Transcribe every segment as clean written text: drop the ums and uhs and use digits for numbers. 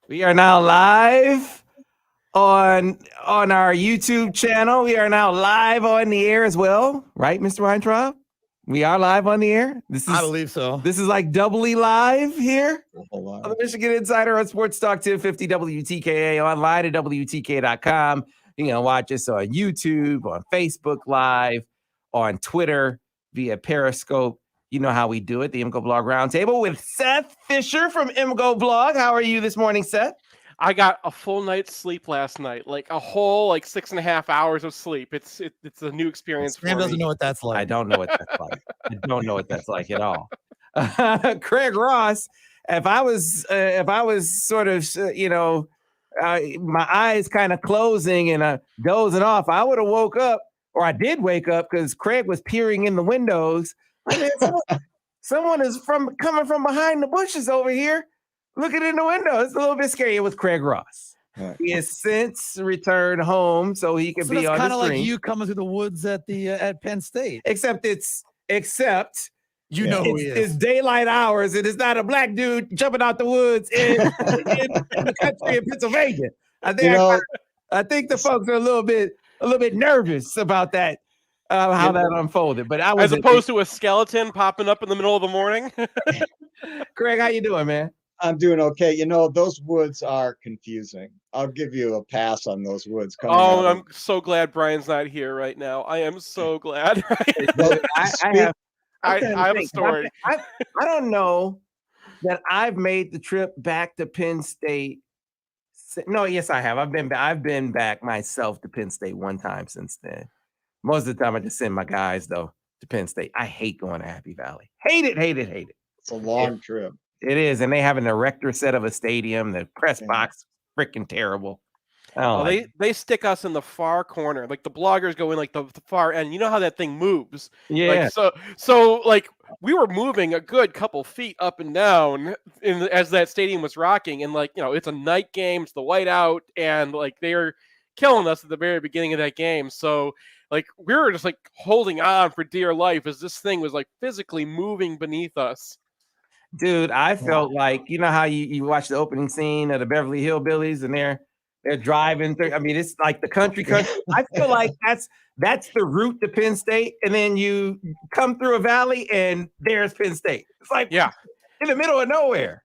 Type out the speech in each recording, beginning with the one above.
We are now live on our YouTube channel. We are now live on the air as well, right, Mr. Weintraub? We are live on the air. I believe so. This is like doubly live here Hold on. on the Michigan Insider on Sports Talk 1050 WTKA, online at WTK.com. You can watch us on YouTube, on Facebook Live, on Twitter, via Periscope. You know how we do it, the MGoBlog Roundtable with Seth Fisher from MGoBlog. How are you this morning, Seth? I got a full night's sleep last night, like a whole 6.5 hours of sleep. It's a new experience for Sam doesn't me. know what that's like. I don't know what that's like. I don't know what that's like at all. Craig Ross, if I was sort of, my eyes kind of closing and dozing off, I would have woke up, or I did wake up because Craig was peering in the windows. I mean, someone is coming from behind the bushes over here, looking in the window. It's a little bit scary. It was Craig Ross. Right. He has since returned home so he could So be that's on kind the of like screen. you coming through the woods at Penn State. Except You know who he it's is. daylight hours, and it's not a black dude jumping out the woods in the country of Pennsylvania. I think the folks are a little bit nervous about that, how that unfolded. But As opposed to a skeleton popping up in the middle of the morning. Craig, how you doing, man? I'm doing okay. You know, those woods are confusing. I'll give you a pass on those woods. I'm so glad Brian's not here right now. I am so glad. Well, I have a story. I don't know that I've made the trip back to Penn State. No, yes, I have. I've been back myself to Penn State one time since then. Most of the time, I just send my guys though to Penn State. I hate going to Happy Valley. Hate it. It's a long trip. It is, and they have an erector set of a stadium. The press box, freaking terrible. They stick us in the far corner. Like the bloggers go in the far end. You know how that thing moves. Yeah. So we were moving a good couple feet up and down as that stadium was rocking, and it's a night game, it's the whiteout, and they were killing us at the very beginning of that game. So we were just holding on for dear life as this thing was physically moving beneath us. Dude, I felt like, you know how you watch the opening scene of the Beverly Hillbillies and they're driving through. I mean, it's like the country. I feel like that's the route to Penn State, and then you come through a valley and there's Penn State. It's in the middle of nowhere.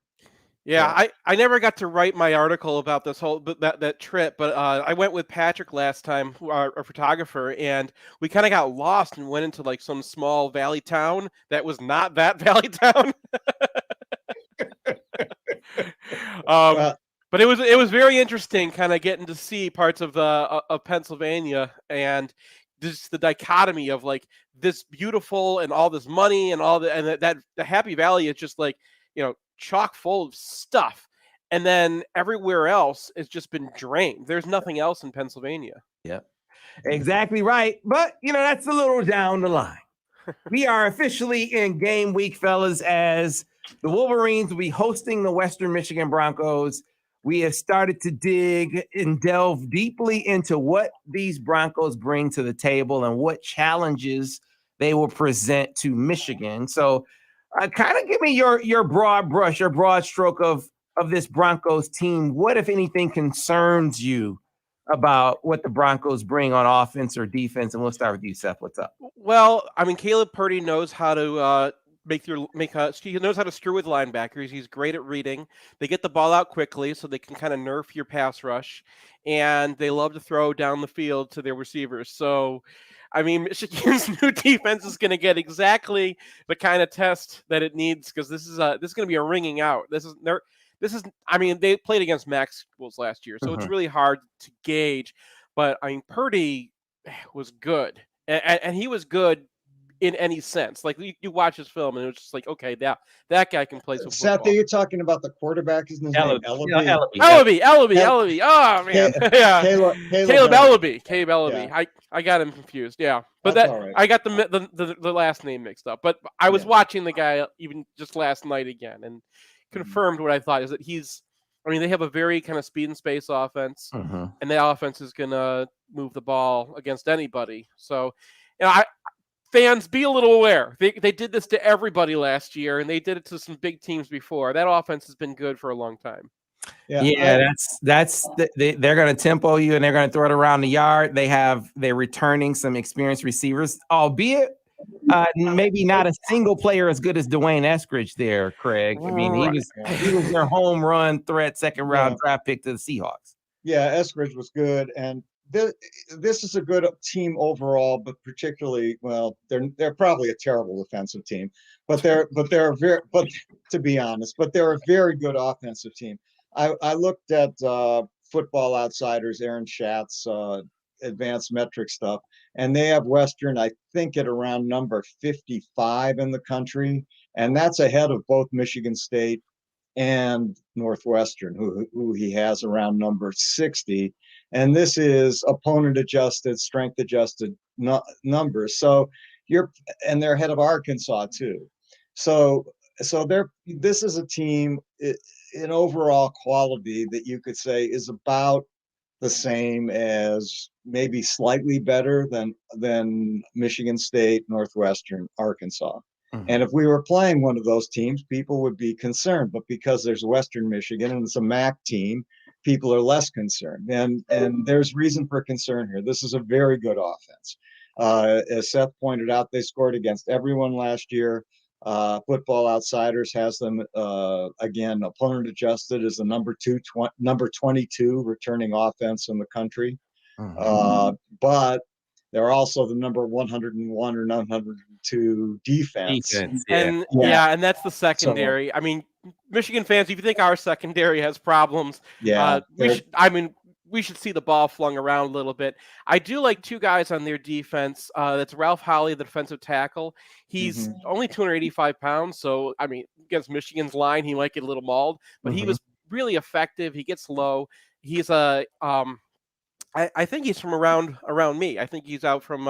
Yeah. I never got to write my article about this whole that trip, but I went with Patrick last time, our photographer, and we kind of got lost and went into some small valley town that was not that valley town. But it was very interesting, kind of getting to see parts of Pennsylvania and just the dichotomy of this beautiful and all this money and that the Happy Valley is just chock full of stuff, and then everywhere else has just been drained. There's nothing else in Pennsylvania. Yep, exactly right. But that's a little down the line. We are officially in game week, fellas, as the Wolverines will be hosting the Western Michigan Broncos. We have started to dig and delve deeply into what these Broncos bring to the table and what challenges they will present to Michigan. So kind of give me your broad brush, your broad stroke of this Broncos team. What, if anything, concerns you about what the Broncos bring on offense or defense? And we'll start with you, Seth. What's up? Well, I mean, Caleb Purdy knows how to he knows how to screw with linebackers. He's great at reading. They get the ball out quickly so they can kind of nerf your pass rush, and they love to throw down the field to their receivers. So, I mean, Michigan's new defense is going to get exactly the kind of test that it needs, because this is going to be a ringing out. I mean, they played against MAC schools last year, so it's really hard to gauge. But I mean, Purdy was good, and he was good in any sense. You watch his film, and it was just okay, that guy can play some football. Seth, are you talking about the quarterback? Isn't his name Ellaby? Oh man, yeah. Caleb Ellaby. Yeah. I got him confused. Yeah, but right. I got the last name mixed up. But I was watching the guy even just last night again, and confirmed what I thought is that they have a very kind of speed and space offense, and the offense is gonna move the ball against anybody. So, fans, be a little aware. They did this to everybody last year, and they did it to some big teams before. That offense has been good for a long time. Yeah, they're going to tempo you and they're going to throw it around the yard. They're returning some experienced receivers, albeit maybe not a single player as good as Dwayne Eskridge there, Craig. I mean, he was their home run threat, second round draft pick to the Seahawks. Yeah, Eskridge was good, and this is a good team overall, but particularly, well, they're probably a terrible defensive team, but they're to be honest, but they're a very good offensive team. I looked at Football Outsiders, Aaron Schatz, advanced metric stuff, and they have Western, I think, at around number 55 in the country, and that's ahead of both Michigan State and Northwestern, who he has around number 60. And this is opponent adjusted, strength adjusted numbers. So they're ahead of Arkansas too. So this is a team in overall quality that you could say is about the same as, maybe slightly better than Michigan State, Northwestern, Arkansas. And if we were playing one of those teams, people would be concerned. But because there's Western Michigan and it's a MAC team, people are less concerned. And there's reason for concern here. This is a very good offense. As Seth pointed out, they scored against everyone last year. Football Outsiders has them, again, opponent adjusted, as the number 22 returning offense in the country. But they're also the number 101 or 102 defense. And that's the secondary. So, I mean, Michigan fans, if you think our secondary has problems, we should see the ball flung around a little bit. I do like two guys on their defense. That's Ralph Holly, the defensive tackle. He's only 285 pounds, so I mean, against Michigan's line, he might get a little mauled, but he was really effective. He gets low. He's a I think he's from around me. I think he's out from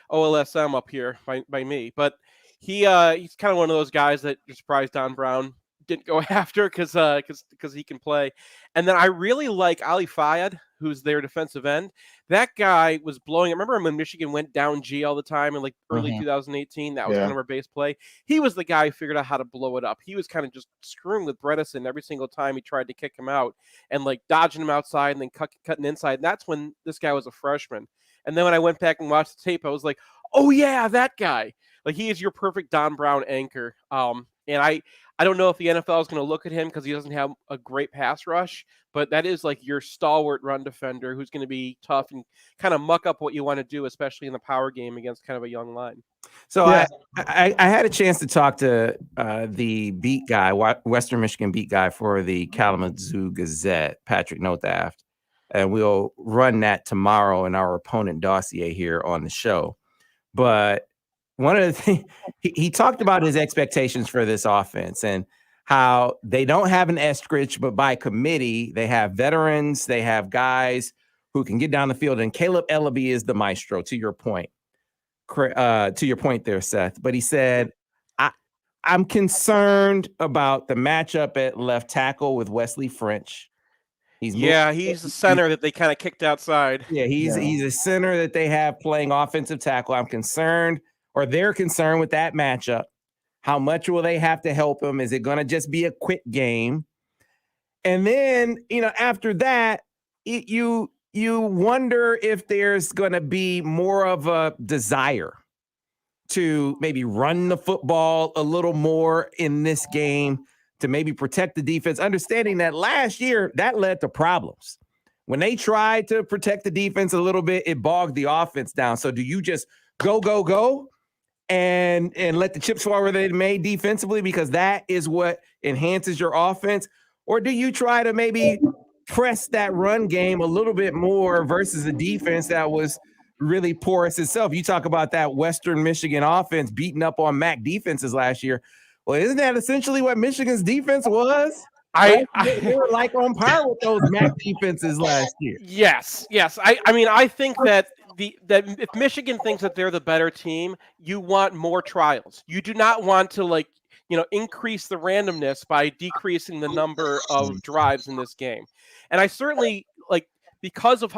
OLSM up here by me. But he's kind of one of those guys that you're surprised Don Brown didn't go after because he can play. And then I really like Ali Fayed, who's their defensive end. That guy was blowing. I remember when Michigan went down G all the time in like early 2018. That was kind of our base play. He was the guy who figured out how to blow it up. He was kind of just screwing with Bredesen every single time he tried to kick him out and like dodging him outside and then cutting inside. And that's when this guy was a freshman. And then when I went back and watched the tape, I was like, oh yeah, that guy. Like he is your perfect Don Brown anchor. And I don't know if the NFL is going to look at him because he doesn't have a great pass rush, but that is like your stalwart run defender who's going to be tough and kind of muck up what you want to do, especially in the power game against kind of a young line. So I had a chance to talk to the beat guy, Western Michigan beat guy for the Kalamazoo Gazette, Patrick Nothaft, and we'll run that tomorrow in our opponent dossier here on the show. But one of the things he talked about his expectations for this offense and how they don't have an Eskridge, but by committee, they have veterans, they have guys who can get down the field. And Caleb Ellaby is the maestro, to your point there, Seth. But he said, I'm concerned about the matchup at left tackle with Wesley French. He's the center that they kind of kicked outside. Yeah, he's a center that they have playing offensive tackle. I'm concerned, or they're concerned with that matchup. How much will they have to help him? Is it going to just be a quick game? And then, after that, you wonder if there's going to be more of a desire to maybe run the football a little more in this game to maybe protect the defense, understanding that last year that led to problems. When they tried to protect the defense a little bit, it bogged the offense down. So do you just go and let the chips fall where they may defensively, because that is what enhances your offense? Or do you try to maybe press that run game a little bit more versus a defense that was really porous itself? You talk about that Western Michigan offense beating up on MAC defenses last year. Well, isn't that essentially what Michigan's defense was? They were like on par with those MAC defenses last year. Yes. I mean, I think that if Michigan thinks that they're the better team, you want more trials. You do not want to increase the randomness by decreasing the number of drives in this game. And I certainly because of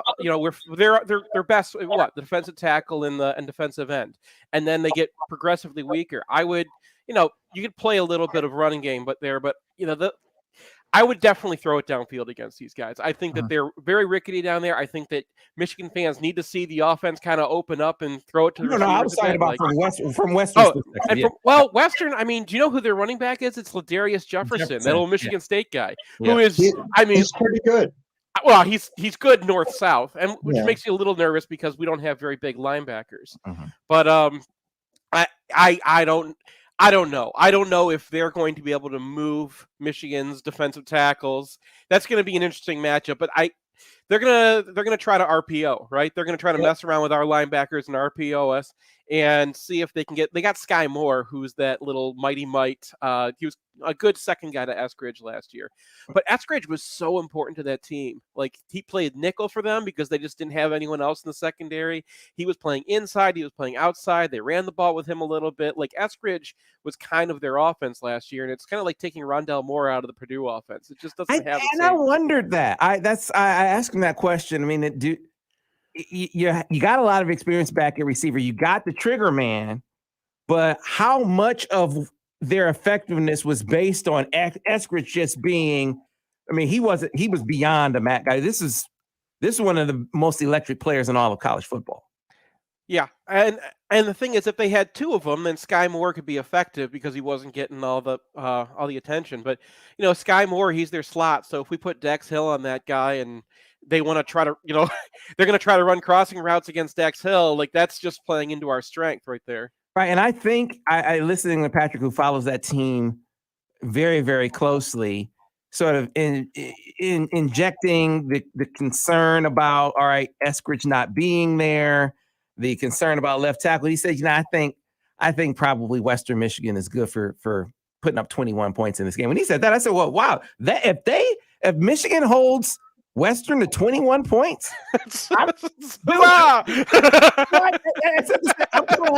their best the defensive tackle and defensive end, and then they get progressively weaker. I would you could play a little bit of running game, but I would definitely throw it downfield against these guys. I think that Uh-huh. they're very rickety down there. I think that Michigan fans need to see the offense kind of open up and throw it to the No, I was receivers a talking bit. about Like, from Western's oh, perspective. and Yeah. Western. I mean, do you know who their running back is? It's Ladarius Jefferson, that old Michigan State guy, Yeah. who is. I mean, He's pretty good. well, he's good north south, and which Yeah. makes you a little nervous because we don't have very big linebackers. Mhm. But I don't know. I don't know if they're going to be able to move Michigan's defensive tackles. That's going to be an interesting matchup. But they're gonna try to RPO, right? They're gonna try to mess around with our linebackers and RPO us and see if they can get. They got Sky Moore, who's that little mighty mite. He was a good second guy to Eskridge last year, but Eskridge was so important to that team. Like, he played nickel for them because they just didn't have anyone else in the secondary. He was playing inside, he was playing outside. They ran the ball with him a little bit. Like, Eskridge was kind of their offense last year, and it's kind of like taking Rondell Moore out of the Purdue offense. It just doesn't have. I wondered that. I asked him that question. I mean, you got a lot of experience back at receiver. You got the trigger man, but how much of their effectiveness was based on Eskridge just being? I mean, he was beyond a Matt guy. This is one of the most electric players in all of college football. Yeah, and the thing is, if they had two of them, then Sky Moore could be effective because he wasn't getting all the attention. But Sky Moore, he's their slot. So if we put Dex Hill on that guy, and they want to try to, they're going to try to run crossing routes against Dex Hill, like, that's just playing into our strength right there. Right, and I think I listening to Patrick, who follows that team very, very closely, sort of in injecting the concern about, all right, Eskridge not being there, the concern about left tackle. He said, I think probably Western Michigan is good for putting up 21 points in this game. When he said that, I said, well, wow, that if Michigan holds Western to 21 points, I'm coming out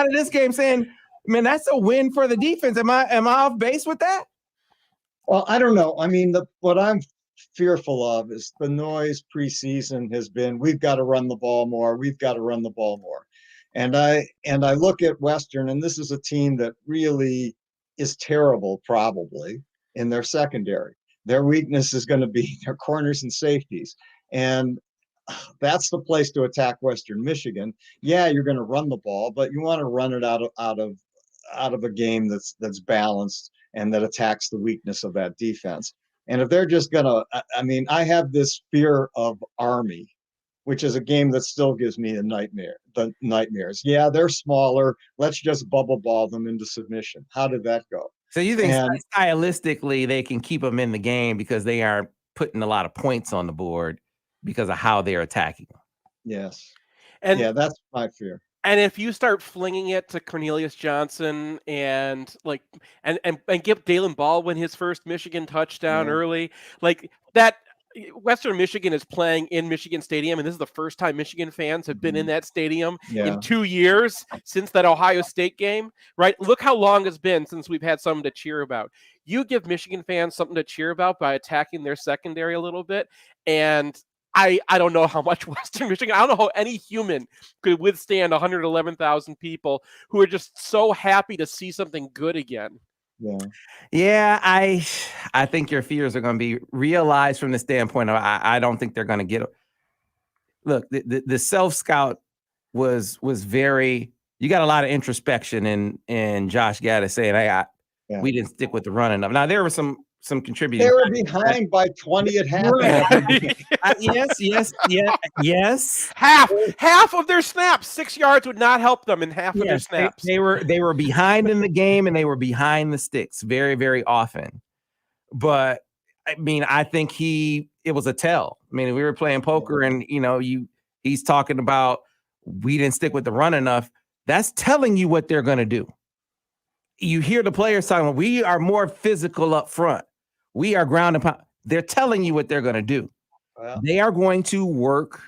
of this game saying, man, that's a win for the defense. Am I off base with that? Well, I don't know. I mean, what I'm fearful of is the noise preseason has been, we've got to run the ball more. We've got to run the ball more. And I look at Western, and this is a team that really is terrible, probably, in their secondary. Their weakness is going to be their corners and safeties. And that's the place to attack Western Michigan. Yeah, you're going to run the ball, but you want to run it out of a game that's balanced and that attacks the weakness of that defense. And if they're just going to, I have this fear of Army, which is a game that still gives me the nightmares. Yeah, they're smaller. Let's just bubble ball them into submission. How did that go? So you think stylistically they can keep them in the game because they are putting a lot of points on the board because of how they're attacking them? Yes. And yeah, that's my fear. And if you start flinging it to Cornelius Johnson and give Dalen Baldwin his first Michigan touchdown early, like that, Western Michigan is playing in Michigan Stadium, and this is the first time Michigan fans have been in that stadium in 2 years since that Ohio State game, right? Look how long it's been since we've had something to cheer about. You give Michigan fans something to cheer about by attacking their secondary a little bit, and I don't know how much Western Michigan, I don't know how any human could withstand 111,000 people who are just so happy to see something good again. Yeah, I think your fears are going to be realized from the standpoint of I don't think they're going to get. Look, the self scout was very. You got a lot of introspection in Josh Gaddis saying, "Hey, we didn't stick with the run enough." Now there were some contributing. They were behind by 20 at half. Yes. Half of their snaps, 6 yards would not help them in half of their snaps. They were behind in the game, and they were behind the sticks very, very often. But I mean, I think it was a tell. I mean, we were playing poker, and he's talking about we didn't stick with the run enough. That's telling you what they're going to do. You hear the players talking, we are more physical up front. We are ground and pound. They're telling you what they're going to do. They are going to work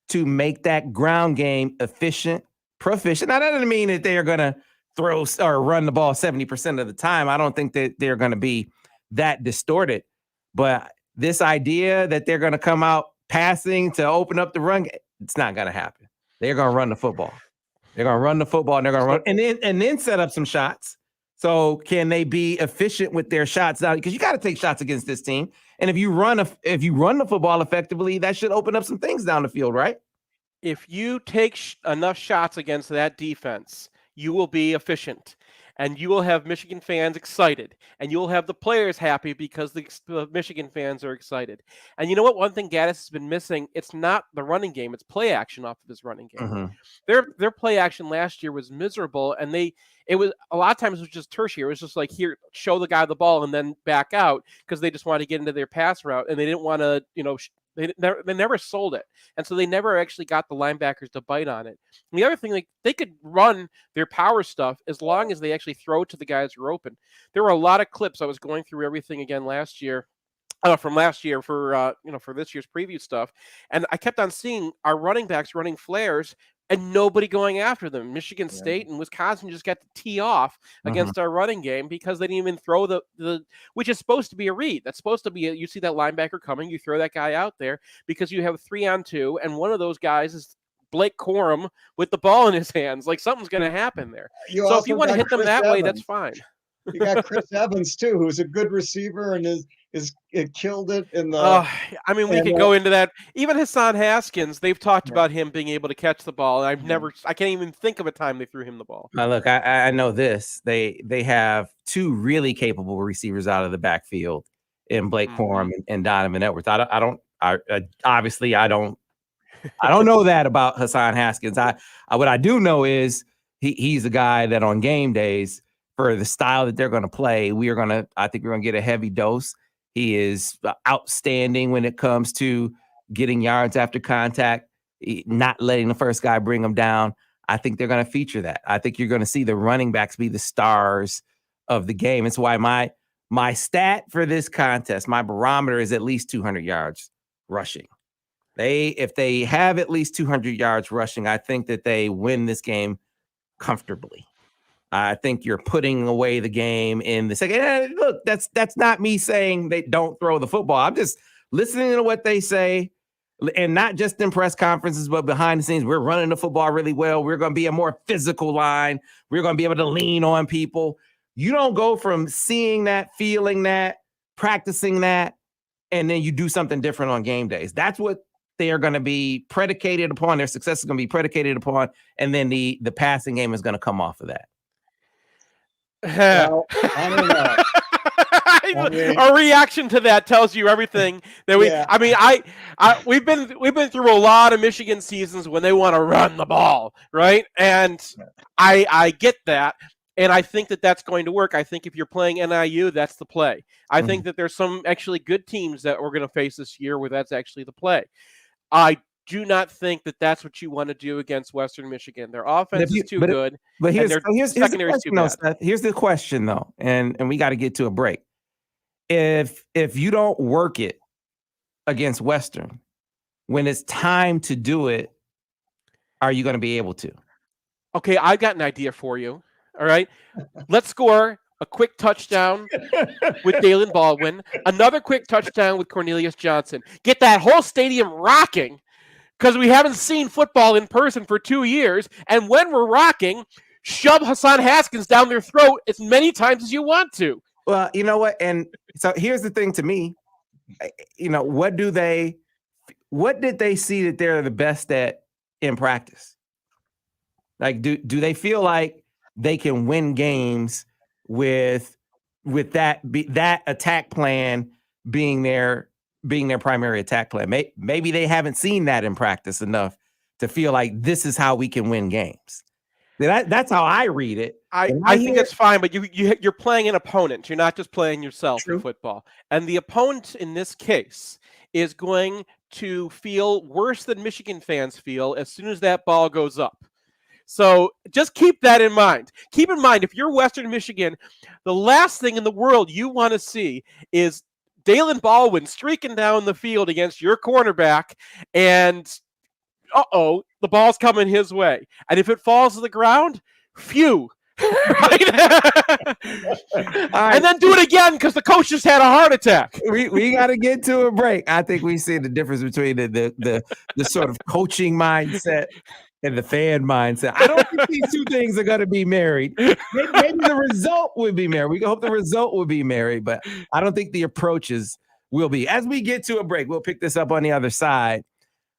to make that ground game efficient, proficient. Now, that doesn't mean that they are going to throw or run the ball 70% of the time. I don't think that they're going to be that distorted. But this idea that they're going to come out passing to open up the run, it's not going to happen. They're going to run the football. They're going to run the football, and they're going to run and then set up some shots. So can they be efficient with their shots now? Because you got to take shots against this team. And if you run the football effectively, that should open up some things down the field, right? If you take enough shots against that defense, you will be efficient, and you will have Michigan fans excited, and you will have the players happy because the Michigan fans are excited. And you know what? One thing Gaddis has been missing, it's not the running game, it's play action off of his running game. Mm-hmm. Their play action last year was miserable, and it was a lot of times it was just tertiary. It was just like, here, show the guy the ball and then back out, because they just wanted to get into their pass route, and they didn't want to, they never sold it. And so they never actually got the linebackers to bite on it. And the other thing, they could run their power stuff as long as they actually throw to the guys who are open. There were a lot of clips. I was going through everything again last year. From last year for this year's preview stuff. And I kept on seeing our running backs running flares and nobody going after them. Michigan State and Wisconsin just got to tee off against our running game because they didn't even throw the which is supposed to be a read. That's supposed to be you see that linebacker coming, you throw that guy out there because you have 3-on-2, and one of those guys is Blake Corum with the ball in his hands. Like, something's going to happen there. So if you want to hit them that way, that's fine. You got Chris Evans too, who's a good receiver and it killed it in the. I mean, we could go into that. Even Hassan Haskins, they've talked about him being able to catch the ball. And I can't even think of a time they threw him the ball. Now look, I know this. They have two really capable receivers out of the backfield in Blake Corum and Donovan Edwards. I don't know that about Hassan Haskins. What I do know is he's a guy that on game days, for the style that they're going to play, I think we're going to get a heavy dose. He is outstanding when it comes to getting yards after contact, not letting the first guy bring him down. I think they're going to feature that. I think you're going to see the running backs be the stars of the game. It's why my stat for this contest, my barometer is at least 200 yards rushing. If they have at least 200 yards rushing, I think that they win this game comfortably. I think you're putting away the game in the second. And look, that's not me saying they don't throw the football. I'm just listening to what they say, and not just in press conferences, but behind the scenes. We're running the football really well. We're going to be a more physical line. We're going to be able to lean on people. You don't go from seeing that, feeling that, practicing that, and then you do something different on game days. That's what they are going to be predicated upon. Their success is going to be predicated upon, and then the passing game is going to come off of that. Well, I don't know. Our reaction to that tells you everything that we. Yeah. I mean, we've been through a lot of Michigan seasons when they want to run the ball, right? And I get that, and I think that that's going to work. I think if you're playing NIU, that's the play. I think that there's some actually good teams that we're going to face this year where that's actually the play. I do not think that that's what you want to do against Western Michigan. Their offense is too good. But here's the question, though, and we got to get to a break. If you don't work it against Western, when it's time to do it, are you going to be able to? Okay, I've got an idea for you. All right, let's score a quick touchdown with Dalen Baldwin, another quick touchdown with Cornelius Johnson. Get that whole stadium rocking, because we haven't seen football in person for 2 years. And when we're rocking, shove Hassan Haskins down their throat as many times as you want to. Well, you know what? And so here's the thing to me. What did they see that they're the best at in practice? Like, do they feel like they can win games with that attack plan being their primary attack plan? Maybe they haven't seen that in practice enough to feel like this is how we can win games. That's how I read it. I think that's fine, but you're playing an opponent. You're not just playing yourself in football. And the opponent in this case is going to feel worse than Michigan fans feel as soon as that ball goes up. So just keep that in mind. Keep in mind, if you're Western Michigan, the last thing in the world you want to see is Dalen Baldwin streaking down the field against your cornerback, and the ball's coming his way. And if it falls to the ground, phew. Right? And then do it again because the coach just had a heart attack. We got to get to a break. I think we see the difference between the sort of coaching mindset and the fan mindset. I don't think these two things are going to be married. Maybe the result would be married. We hope the result would be married, but I don't think the approaches will be. As we get to a break, we'll pick this up on the other side.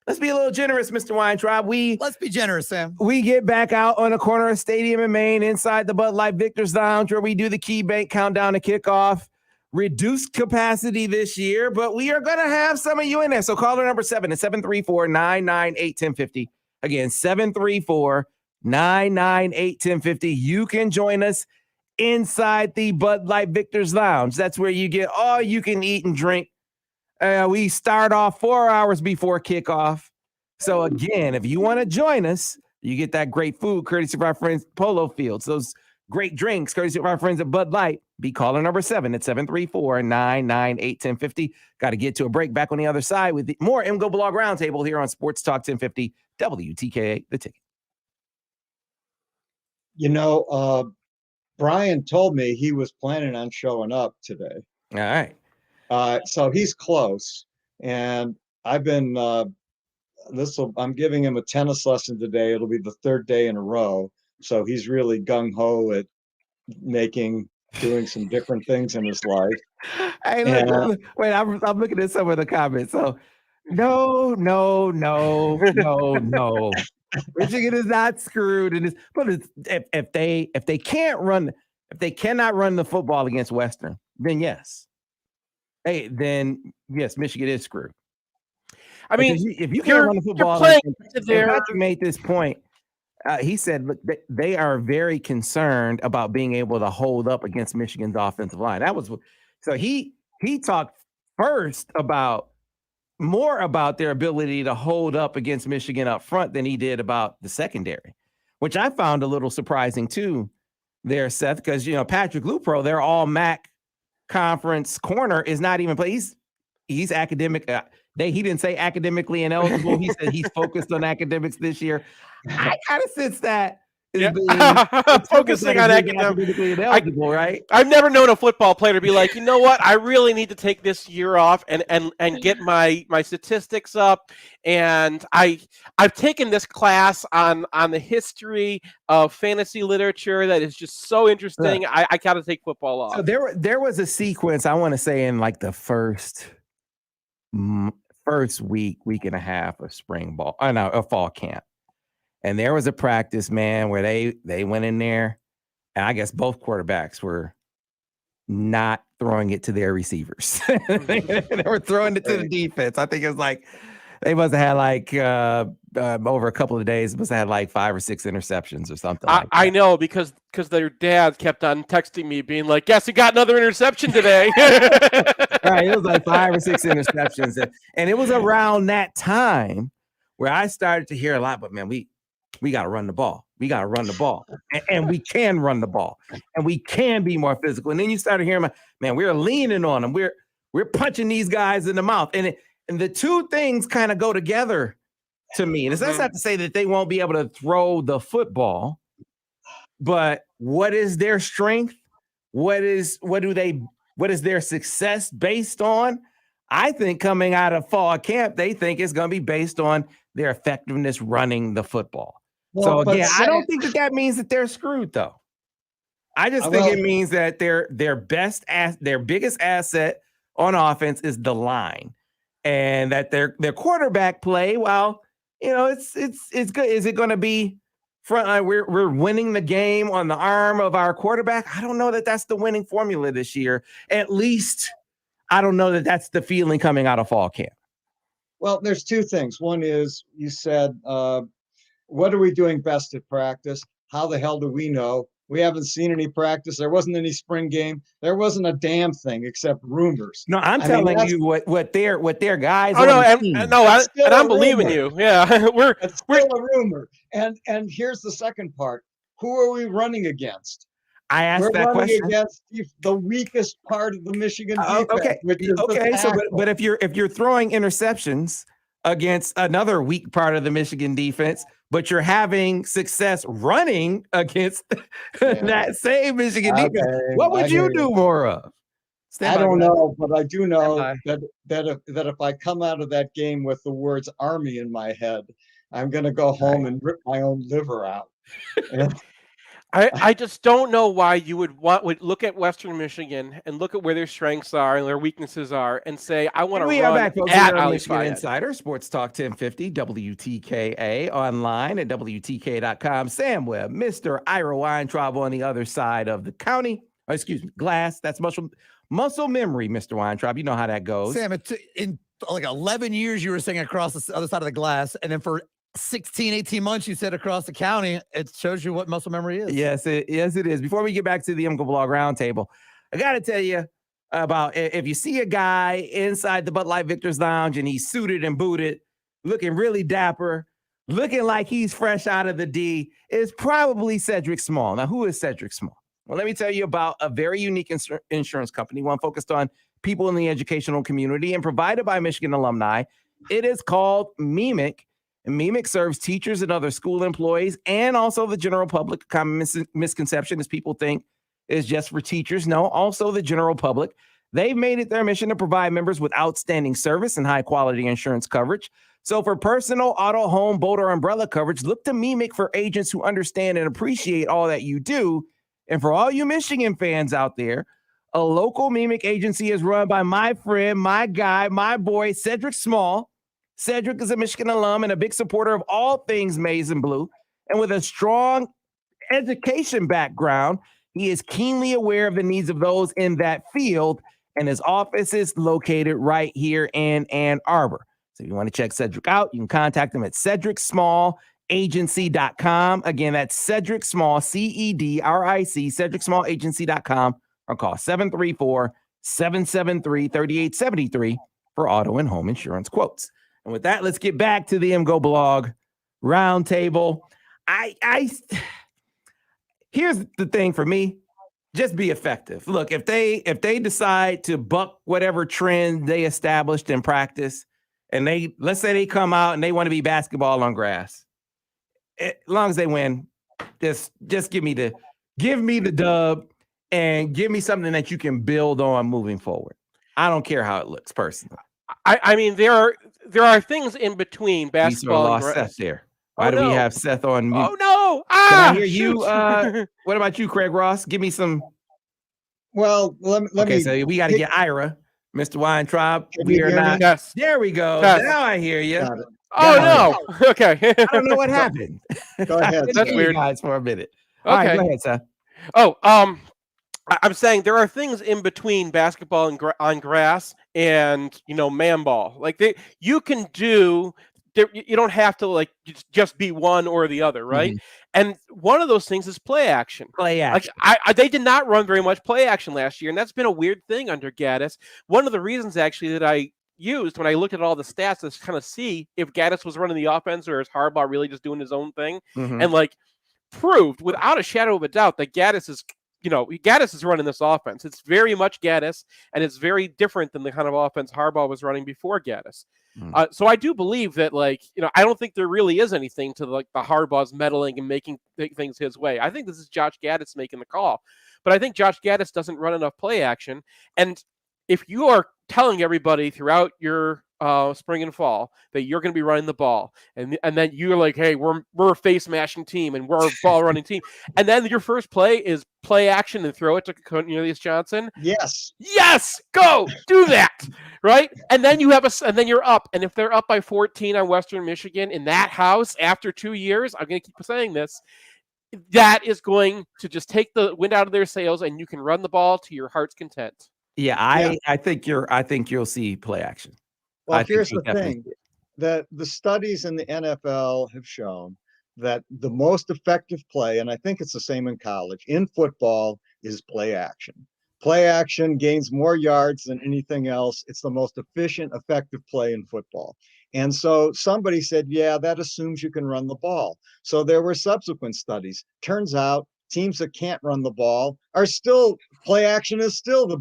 Let's be a little generous, Mr. Weintraub. Let's be generous, Sam. We get back out on the corner of Stadium in Maine inside the Bud Light Victor's Lounge where we do the Key Bank countdown to kickoff. Reduced capacity this year, but we are going to have some of you in there. So caller number 7 is 734-998-1050. Again, 734-998-1050. You can join us inside the Bud Light Victor's Lounge. That's where you get all you can eat and drink. We start off 4 hours before kickoff. So again, if you want to join us, you get that great food courtesy of our friends Polo Fields. Those great drinks courtesy of our friends at Bud Light. Be caller number 7 at 734-998-1050. Got to get to a break. Back on the other side with more MGoBlog Roundtable here on Sports Talk 1050 WTKA, The Ticket. You know, Brian told me he was planning on showing up today. All right. So he's close. And I've been, I'm giving him a tennis lesson today. It'll be the 3rd day in a row. So he's really gung-ho at doing some different things in his life. Hey, look, wait, I'm looking at some of the comments. So, no. Michigan is not screwed in this. But if they cannot run the football against Western, then yes. Hey, then yes, Michigan is screwed. I mean, if you can't run the football, Patrick made this point. He said, look, they are very concerned about being able to hold up against Michigan's offensive line. So he talked first more about their ability to hold up against Michigan up front than he did about the secondary, which I found a little surprising too there, Seth, because, Patrick Lupro, their all MAC conference corner is not even play. He's academic. He didn't say academically ineligible. He said he's focused on academics this year. I kind of sense that focusing on academically ineligible, right? I've never known a football player to be like, you know what, I really need to take this year off and get my statistics up. And I've taken this class on the history of fantasy literature that is just so interesting. Right. I got to take football off. So there was a sequence, I want to say, in like the first week and a half of spring ball, of fall camp. And there was a practice, man, where they went in there, and I guess both quarterbacks were not throwing it to their receivers. They were throwing it to the defense. I think it was like they must have had over a couple of days, must have had like 5 or 6 interceptions or something. I know because their dad kept on texting me being like, guess he got another interception today. Right, it was like 5 or 6 interceptions. And it was around that time where I started to hear a lot, but man, we got to run the ball. We got to run the ball. And we can run the ball. And we can be more physical. And then you started hearing, man, we're leaning on them. We're punching these guys in the mouth. And the two things kind of go together to me. And it's not to say that they won't be able to throw the football, but what is their strength? What is their success based on? I think coming out of fall camp, they think it's going to be based on their effectiveness running the football. Well, so again, I don't think that means that they're screwed, though. I just think it means that their biggest asset on offense is the line, and that their quarterback play, well, it's good. Is it going to be front? We're winning the game on the arm of our quarterback. I don't know that that's the winning formula this year. At least I don't know that that's the feeling coming out of fall camp. Well, there's two things. One is you said, what are we doing best at practice? How the hell do we know? We haven't seen any practice. There wasn't any spring game. There wasn't a damn thing except rumors. No, I'm telling you what their guys. Oh no, and I'm believing you. Yeah, we're still a rumor. And here's the second part. Who are we running against? I asked that question against the weakest part of the Michigan defense. Okay. So, but if you're throwing interceptions against another weak part of the Michigan defense, but you're having success running against that same Michigan defense, what would you do more of? I don't know, but I do know that if I come out of that game with the words Army in my head, I'm gonna go home and rip my own liver out. And I just don't know why you would look at Western Michigan and look at where their strengths are and their weaknesses are and say, I want to We are run back, folks. at We are Ali Michigan Fayed. Insider, Sports Talk 1050, WTKA, online at WTK.com. Sam Webb, Mr. Ira Weintraub on the other side of the county. Oh, excuse me, glass. That's muscle memory, Mr. Weintraub. You know how that goes. Sam, in like 11 years, you were saying across the other side of the glass. And then for 16, 18 months, you said across the county. It shows you what muscle memory is. Yes, it is. Before we get back to the MGoBlog Roundtable, I got to tell you about if you see a guy inside the Bud Light Victor's Lounge and he's suited and booted, looking really dapper, looking like he's fresh out of the D, it's probably Cedric Small. Now, who is Cedric Small? Well, let me tell you about a very unique insurance company, one focused on people in the educational community and provided by Michigan alumni. It is called Meemic. And Meemic serves teachers and other school employees and also the general public. Common misconception is people think it's just for teachers. No, also the general public. They've made it their mission to provide members with outstanding service and high quality insurance coverage. So for personal, auto, home, boat, or umbrella coverage, look to Meemic for agents who understand and appreciate all that you do. And for all you Michigan fans out there, a local Meemic agency is run by my friend, my guy, my boy, Cedric Small. Cedric is a Michigan alum and a big supporter of all things maize and blue. And with a strong education background, he is keenly aware of the needs of those in that field. And his office is located right here in Ann Arbor. So if you want to check Cedric out, you can contact him at cedricsmallagency.com. Again, that's Cedric Small, CEDRIC, cedricsmallagency.com, or call 734-773-3873 for auto and home insurance quotes. And with that, let's get back to the MGoBlog Roundtable. Here's the thing for me. Just be effective. Look, if they decide to buck whatever trend they established in practice, and let's say they come out and they want to be basketball on grass, as long as they win, just give me the dub and give me something that you can build on moving forward. I don't care how it looks personally. I mean, there are things in between basketball and Seth there. Oh, Why do we have Seth on mute? Oh no! Can I hear you? What about you, Craig Ross? Give me some. well, let Okay, me. so we got to get Ira, Mr. Weintraub. Can We you are hear me? not. Yes. There we go. Yes. Now I hear you. Got it. Oh Got no! Okay. I don't know what happened. Go ahead. I couldn't That's hear weird. you guys for a minute. All right, Okay. go ahead, Seth. Oh, I'm saying there are things in between basketball and on grass and man ball. Like you can do. You don't have to like just be one or the other, right? Mhm. And one of those things is play action. Play action. Like they did not run very much play action last year, and that's been a weird thing under Gaddis. One of the reasons actually that I used when I looked at all the stats to kind of see if Gaddis was running the offense or is Harbaugh really just doing his own thing, Mhm. and like proved without a shadow of a doubt that Gaddis is. Gaddis is running this offense. It's very much Gaddis, and it's very different than the kind of offense Harbaugh was running before Gaddis. So I do believe that, I don't think there really is anything to the Harbaugh's meddling and making things his way. I think this is Josh Gaddis making the call. But I think Josh Gaddis doesn't run enough play action. And if you are telling everybody throughout your spring and fall that you're going to be running the ball, and then you're like, hey, we're a face mashing team and we're a ball running team, and then your first play is play action and throw it to Cornelius Johnson. Yes. Yes, go do that, right? And then and then you're up. And if they're up by 14 on Western Michigan in that house after 2 years, I'm going to keep saying this. That is going to just take the wind out of their sails, and you can run the ball to your heart's content. Yeah, I think you'll see play action. Well, I think here's you'll the definitely thing, that the studies in the NFL have shown that the most effective play, and I think it's the same in college, in football, is play action. Play action gains more yards than anything else. It's the most efficient, effective play in football. And so somebody said, yeah, that assumes you can run the ball. So there were subsequent studies. Turns out teams that can't run the ball are still, play action is still the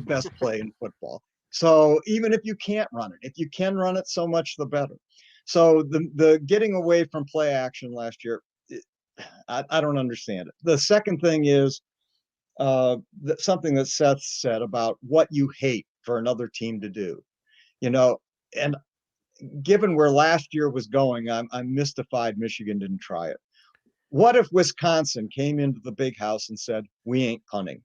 best play in football. So even if you can't run it, if you can run it, so much the better. So the getting away from play action last year, I don't understand it. The second thing is something that Seth said about what you hate for another team to do, and given where last year was going, I'm mystified Michigan didn't try it. What if Wisconsin came into the big house and said, we ain't punting?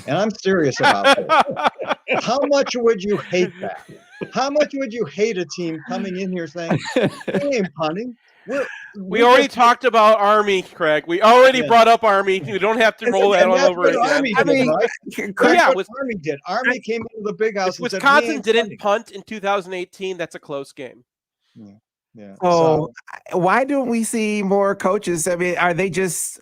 And I'm serious about this. How much would you hate that? How much would you hate a team coming in here saying, we ain't punting? We already talked about Army, Craig. We already brought up Army. You don't have to roll that all over again. Army I did, mean, right? Craig, That's what Army did. Army came into the big house If and Wisconsin said, we ain't didn't punting. punt in 2018, that's a close game. Yeah. so why don't we see more coaches? I mean, are they just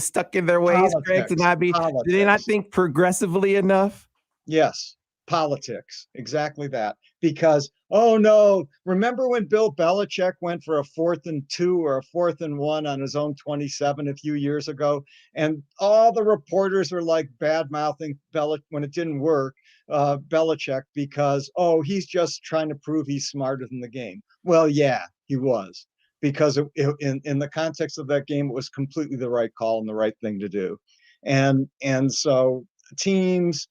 stuck in their ways, Craig, to not be? Do they not think progressively enough? Yes, politics, exactly that. Because, oh no, remember when Bill Belichick went for a 4th and 2 or a 4th and 1 on his own 27 a few years ago? And all the reporters were like bad mouthing Belichick when it didn't work, Belichick, because, oh, he's just trying to prove he's smarter than the game. Well, yeah, he was. Because in the context of that game, it was completely the right call and the right thing to do. And so teams,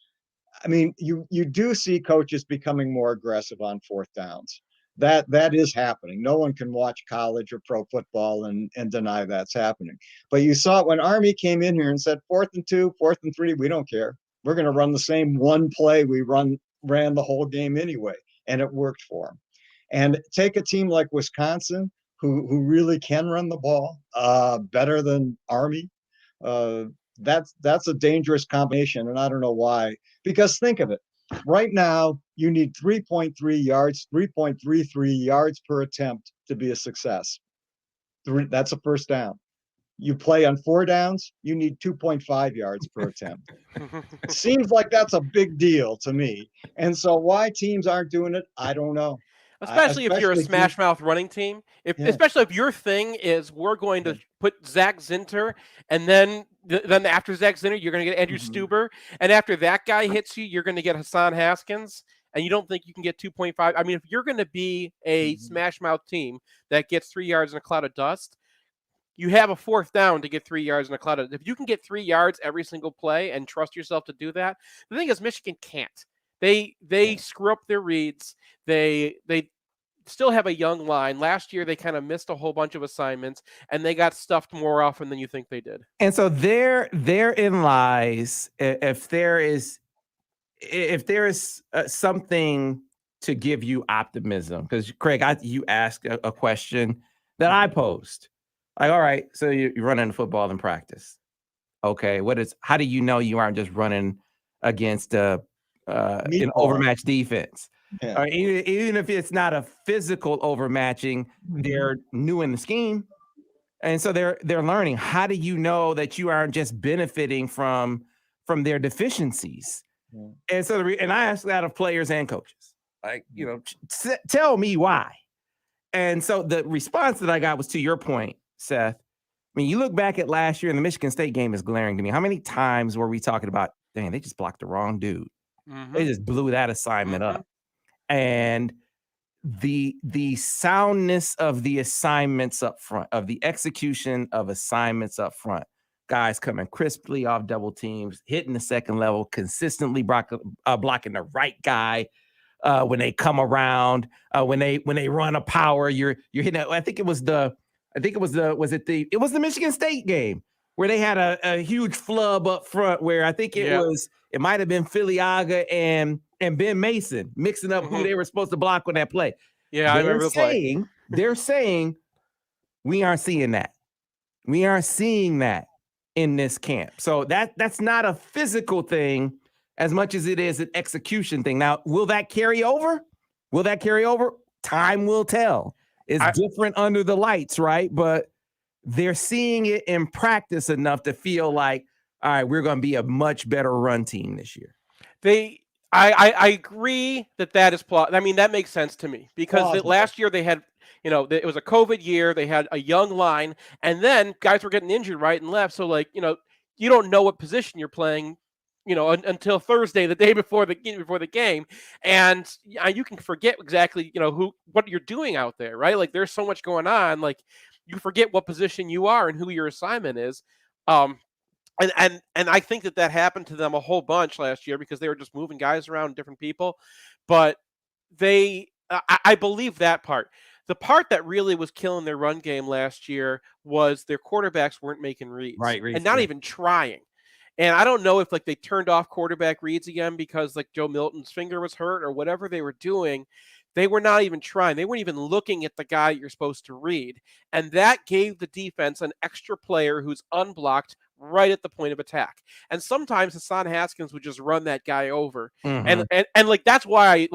I mean, you do see coaches becoming more aggressive on 4th downs. That is happening. No one can watch college or pro football and deny that's happening. But you saw it when Army came in here and said 4th and 2, 4th and 3, we don't care. We're going to run the same one play we ran the whole game anyway, and it worked for them. And take a team like Wisconsin, who really can run the ball better than Army. That's a dangerous combination, and I don't know why. Because think of it, right now you need 3.3 yards, 3.33 yards per attempt to be a success. That's a first down. You play on 4 downs, you need 2.5 yards per attempt. Seems like that's a big deal to me. And so why teams aren't doing it, I don't know. Especially if you're a smash mouth running team. Especially if your thing is we're going to put Zach Zinter, and then after Zach Zinter, you're going to get Andrew Stuber, and after that guy hits you, you're going to get Hassan Haskins, and you don't think you can get 2.5. I mean, if you're going to be a smash mouth team that gets 3 yards in a cloud of dust, you have a 4th down to get 3 yards in a cloud of dust. If you can get 3 yards every single play and trust yourself to do that, the thing is Michigan can't. They screw up their reads. They still have a young line. Last year, they kind of missed a whole bunch of assignments, and they got stuffed more often than you think they did. And so therein lies, if there is something to give you optimism, because Craig, you asked a question that I posed. Like, all right, so you're running football in practice. Okay, how do you know you aren't just running against an overmatched defense? Yeah. Even if it's not a physical overmatching, they're new in the scheme, and so they're learning. How do you know that you aren't just benefiting from their deficiencies? Yeah. And so and I asked that of players and coaches, like, tell me why. And so the response that I got was, to your point, Seth. I mean, you look back at last year, and the Michigan State game is glaring to me. How many times were we talking about, dang, they just blocked the wrong dude? They just blew that assignment up. And the soundness of the assignments up front, of the execution of assignments up front, guys coming crisply off double teams, hitting the second level, consistently blocking the right guy when they come around, when they run a power, you're hitting it. I think it was the Michigan State game where they had a huge flub up front, where I think it might have been Filiaga and Ben Mason mixing up who they were supposed to block on that play. Yeah, I remember the play. They're saying we aren't seeing that. We aren't seeing that in this camp. So that's not a physical thing as much as it is an execution thing. Now, will that carry over? Time will tell. It's different under the lights, right? But they're seeing it in practice enough to feel like, all right, we're going to be a much better run team this year. I agree that is plot. I mean, that makes sense to me, because last year they had, it was a COVID year. They had a young line, and then guys were getting injured right and left. So, like, you don't know what position you're playing, until Thursday, the day before the game, and you can forget exactly, what you're doing out there, right? Like, there's so much going on, like, you forget what position you are and who your assignment is. And I think that happened to them a whole bunch last year, because they were just moving guys around, different people. But they I believe that part. The part that really was killing their run game last year was their quarterbacks weren't making reads, and not even trying. And I don't know if like they turned off quarterback reads again because like Joe Milton's finger was hurt or whatever they were doing. They were not even trying. They weren't even looking at the guy you're supposed to read. And that gave the defense an extra player who's unblocked right at the point of attack. And sometimes Hassan Haskins would just run that guy over. And like that's why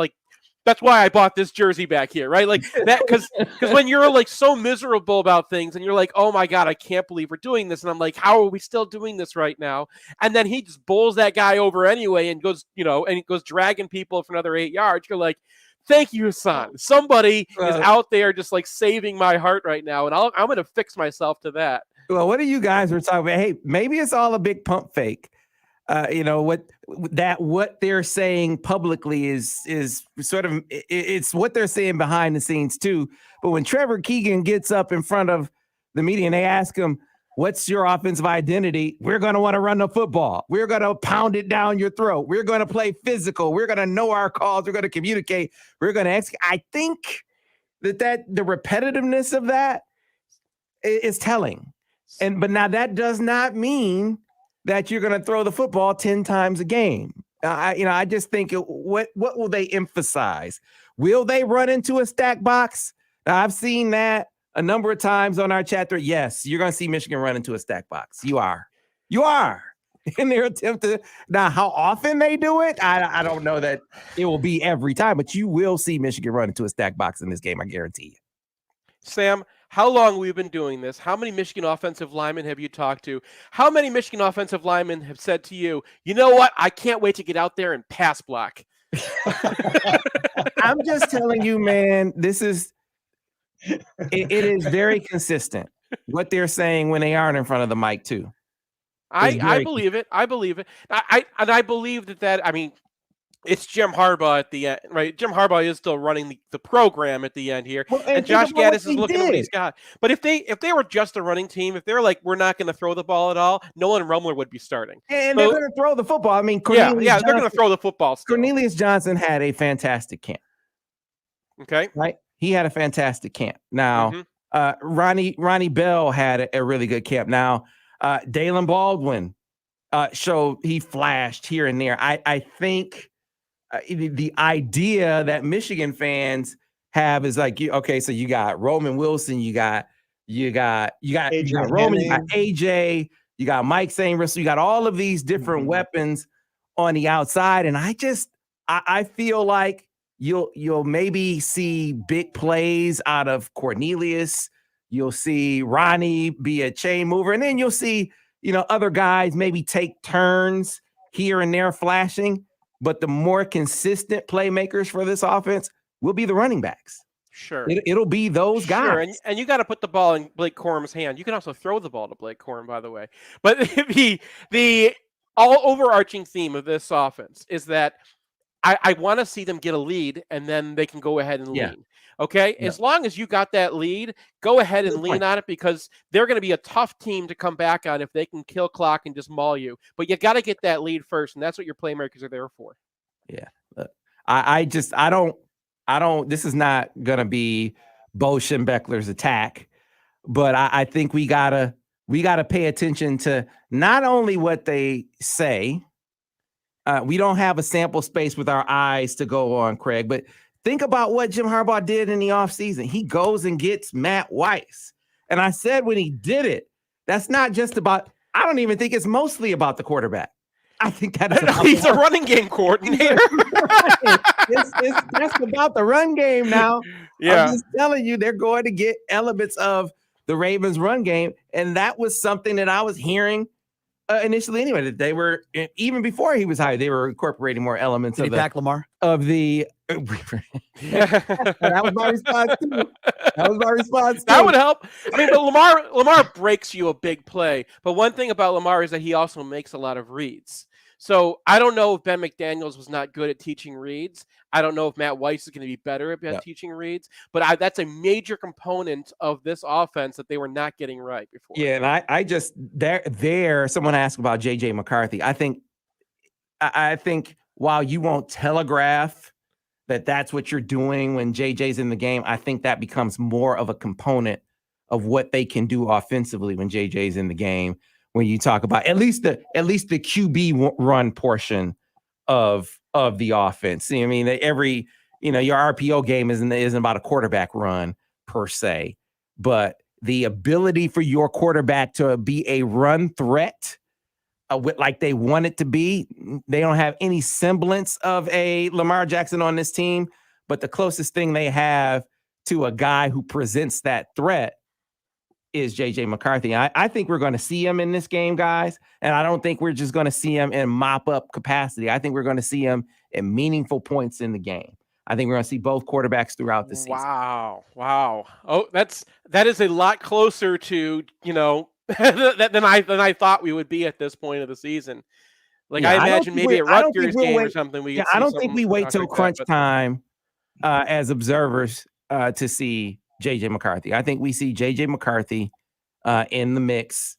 I bought this jersey back here, right? Like that, because when you're like so miserable about things and you're like, oh my God, I can't believe we're doing this. And I'm like, how are we still doing this right now? And then he just bowls that guy over anyway and goes, and he goes dragging people for another 8 yards. You're like, thank you, Hassan. Somebody is out there just like saving my heart right now. And I'm going to fix myself to that. Well, what are you guys were talking about? Hey, maybe it's all a big pump fake. What they're saying publicly is sort of it's what they're saying behind the scenes too. But when Trevor Keegan gets up in front of the media and they ask him, "What's your offensive identity?" We're going to want to run the football. We're going to pound it down your throat. We're going to play physical. We're going to know our calls. We're going to communicate. We're going to execute. I think that the repetitiveness of that is telling. But now that does not mean that you're going to throw the football 10 times a game. I just think what will they emphasize? Will they run into a stack box? Now, I've seen that a number of times on our chat thread. Yes, you're going to see Michigan run into a stack box. You are in their attempt to. Now, how often they do it, I don't know that it will be every time, but you will see Michigan run into a stack box in this game. I guarantee you. Sam, how long we've been doing this? How many Michigan offensive linemen have you talked to? How many Michigan offensive linemen have said to you, you know what? I can't wait to get out there and pass block. I'm just telling you, man, it is very consistent what they're saying when they aren't in front of the mic too. I believe it. I believe it. I believe that, I mean, it's Jim Harbaugh at the end, right? Jim Harbaugh is still running the program at the end here, and Josh Gaddis is looking at what he's got. But if they were just a running team, if they're like, we're not going to throw the ball at all, Nolan Rumler would be starting. And they're going to throw the football. I mean, they're going to throw the football still. Cornelius Johnson had a fantastic camp. Okay. Right? He had a fantastic camp. Now, Ronnie Bell had a really good camp. Now, Dalen Baldwin showed he flashed here and there. I think the idea that Michigan fans have is like, okay, so you got Roman Wilson, you got Roman, you got AJ, you got Mike Sainristil, you got all of these different weapons on the outside, and I feel like you'll maybe see big plays out of Cornelius. You'll see Ronnie be a chain mover, and then you'll see other guys maybe take turns here and there flashing. But the more consistent playmakers for this offense will be the running backs. Sure. It'll be those guys. Sure. And you got to put the ball in Blake Corum's hand. You can also throw the ball to Blake Corum, by the way. But the all overarching theme of this offense is that I want to see them get a lead and then they can go ahead and lean. Okay. Yeah. As long as you got that lead, go ahead and lean on it, because they're going to be a tough team to come back on if they can kill clock and just maul you. But you got to get that lead first, and that's what your playmakers are there for. Yeah. Look, I don't. This is not going to be Bo Schembechler's attack, but I think we gotta pay attention to not only what they say. We don't have a sample space with our eyes to go on, Craig, but think about what Jim Harbaugh did in the offseason. He goes and gets Matt Weiss. And I said when he did it, that's not just about, I don't even think it's mostly about the quarterback. I think that is he's a running game coordinator. That's about the run game now. Yeah. I'm just telling you, they're going to get elements of the Ravens run game. And that was something that I was hearing initially anyway, that they were, even before he was hired, they were incorporating more elements Did of he back Lamar? Of the that was my response too. That would help. I mean, but Lamar breaks you a big play. But one thing about Lamar is that he also makes a lot of reads. So I don't know if Ben McDaniels was not good at teaching reads. I don't know if Matt Weiss is going to be better at teaching reads. But that's a major component of this offense that they were not getting right before. Yeah, and I just someone asked about J.J. McCarthy. I think while you won't telegraph that's what you're doing when JJ's in the game, I think that becomes more of a component of what they can do offensively when JJ's in the game. When you talk about at least the QB run portion of the offense. I mean, every your RPO game isn't about a quarterback run per se, but the ability for your quarterback to be a run threat with like they want it to be. They don't have any semblance of a Lamar Jackson on this team, but the closest thing they have to a guy who presents that threat is JJ McCarthy. I think we're going to see him in this game, guys. And I don't think we're just going to see him in mop-up capacity. I think we're going to see him at meaningful points in the game. I think we're going to see both quarterbacks throughout the season. Wow. Oh, that is a lot closer to, than I thought we would be at this point of the season. Like, Yeah, I imagine maybe a Rutgers game or something. I don't think we wait till crunch time as observers to see JJ McCarthy. I think we see JJ McCarthy in the mix,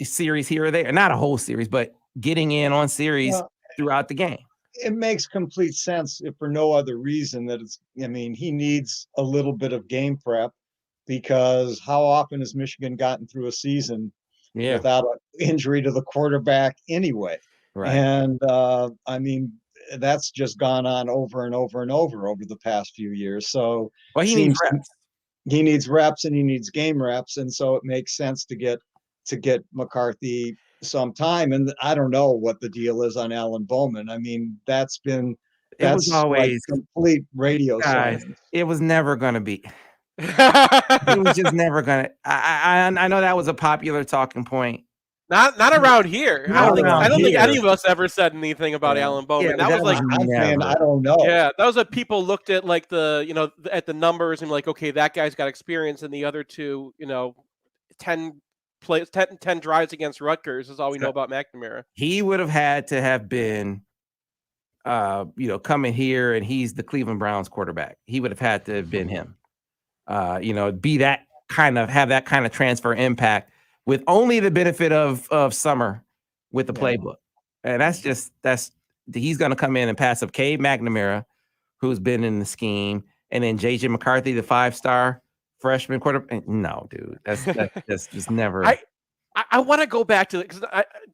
series here or there. Not a whole series, but getting in on series throughout the game. It makes complete sense if for no other reason that he needs a little bit of game prep, because how often has Michigan gotten through a season without an injury to the quarterback anyway? Right. And that's just gone on over and over and over the past few years. So he needs reps. He needs reps and he needs game reps. And so it makes sense to get McCarthy some time. And I don't know what the deal is on Alan Bowman. I mean, that's was always like complete radio guys, science. It was never going to be. It was just never going to. I know that was a popular talking point. Not around here. I don't think any of us ever said anything about Alan Bowman. Yeah, that was like, I'm saying I don't know. Yeah, that was what people looked at, like at the numbers and like, okay, that guy's got experience, and the other two, 10 drives against Rutgers is all we know about McNamara. He would have had to have been, coming here, and he's the Cleveland Browns quarterback. He would have had to have been him. Be that have that kind of transfer impact with only the benefit of summer with the playbook. And he's going to come in and pass up Cade McNamara, who's been in the scheme, and then JJ McCarthy, the 5-star freshman quarterback. No, dude, that's just never. I want to go back to it because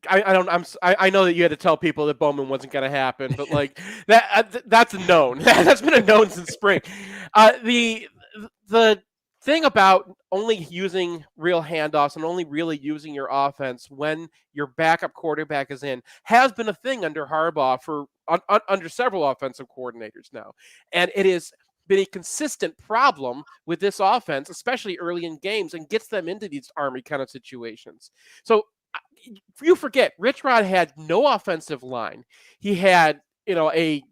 I know that you had to tell people that Bowman wasn't going to happen, but like that's known. That's been a known since spring. The thing about only using real handoffs and only really using your offense when your backup quarterback is in has been a thing under Harbaugh for under several offensive coordinators now, and it has been a consistent problem with this offense, especially early in games, and gets them into these Army kind of situations. So you forget, Rich Rod had no offensive line. He had, he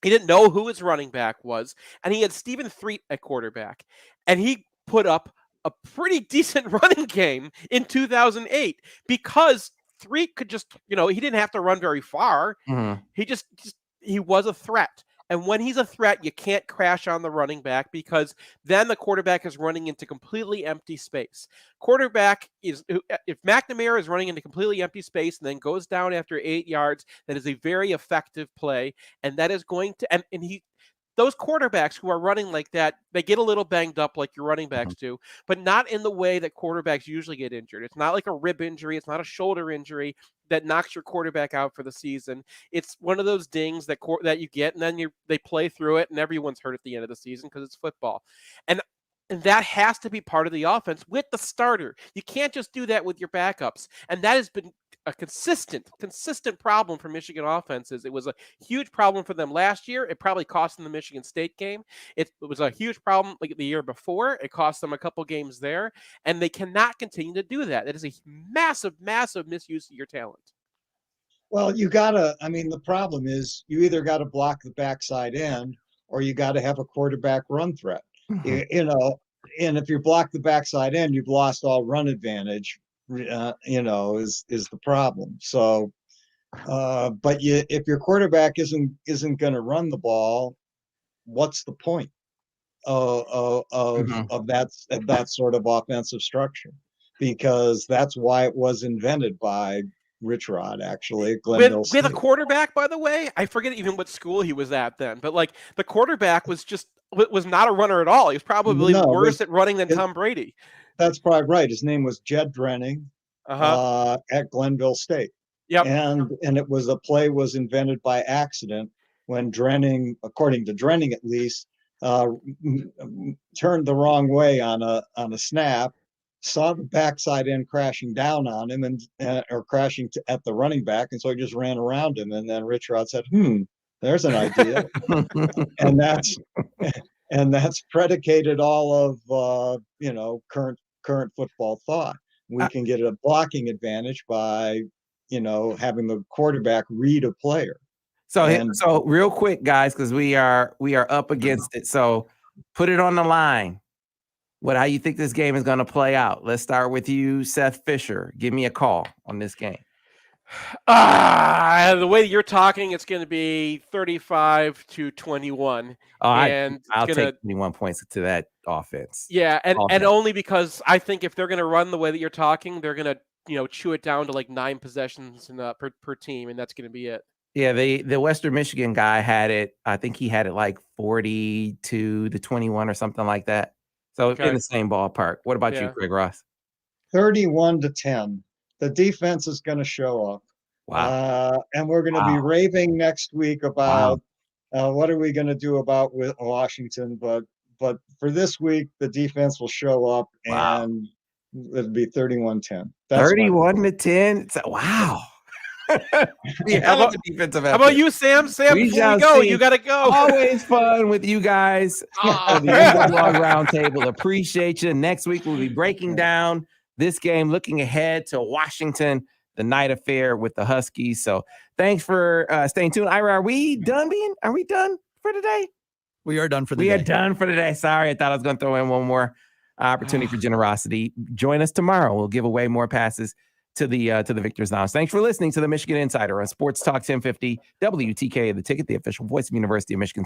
didn't know who his running back was, and he had Stephen Threet at quarterback, and he put up a pretty decent running game in 2008 because Threet could just, he didn't have to run very far. Mm-hmm. He was a threat. And when he's a threat, you can't crash on the running back because then the quarterback is running into completely empty space. If McNamara is running into completely empty space and then goes down after 8 yards, that is a very effective play. And that is going to, those quarterbacks who are running like that, they get a little banged up like your running backs do, but not in the way that quarterbacks usually get injured. It's not like a rib injury. It's not a shoulder injury that knocks your quarterback out for the season. It's one of those dings that you get, and then they play through it, and everyone's hurt at the end of the season because it's football. And that has to be part of the offense with the starter. You can't just do that with your backups. And that has been a consistent problem for Michigan offenses. It was a huge problem for them last year. It probably cost them the Michigan State game. It was a huge problem like the year before. It cost them a couple games there, and they cannot continue to do that. It is a massive, massive misuse of your talent. Well, the problem is you either got to block the backside end or you got to have a quarterback run threat. Mm-hmm. And if you block the backside end, you've lost all run advantage. Is the problem. So, but if your quarterback isn't going to run the ball, what's the point of that sort of offensive structure? Because that's why it was invented by Rich Rod, actually, at With Glenville a State. quarterback, by the way, I forget even what school he was at then, but like the quarterback was not a runner at all. He was probably No, worse at running than it- Tom Brady. That's probably right. His name was Jed Drenning at Glenville State. Yep. And the play was invented by accident when Drenning, according to Drenning at least, turned the wrong way on a snap, saw the backside end crashing down on him or crashing at the running back, and so he just ran around him. And then Rich Rod said, there's an idea. and that's predicated all of current football thought. We can get a blocking advantage by having the quarterback read a player. So real quick, guys, because we are up against it. So put it on the line. How you think this game is going to play out? Let's start with you, Seth Fisher. Give me a call on this game. The way you're talking, it's going to be 35-21. And I'll take 21 points to that offense. Yeah, and only because I think if they're going to run the way that you're talking, they're going to chew it down to like 9 possessions per team, and that's going to be it. Yeah, the Western Michigan guy had it. I think he had it like 42-21 or something like that. So in the same ballpark. What about you, Craig Ross? 31-10. The defense is going to show up. Wow. And we're going to be raving next week about what are we going to do about with Washington. But for this week, the defense will show up and it'll be 31-10. 31-10. Wow. How about you, Sam? Before we go, you got to go. Always fun with you guys. The MGoBlog Roundtable. Appreciate you. Next week, we'll be breaking down this game, looking ahead to Washington, the night affair with the Huskies. So thanks for staying tuned. Ira, are we done for today? We are done for the day. We are done for today. Sorry, I thought I was going to throw in one more opportunity for generosity. Join us tomorrow. We'll give away more passes to the Victor's Lounge. Thanks for listening to the Michigan Insider on Sports Talk 1050 WTK, The Ticket, the official voice of University of Michigan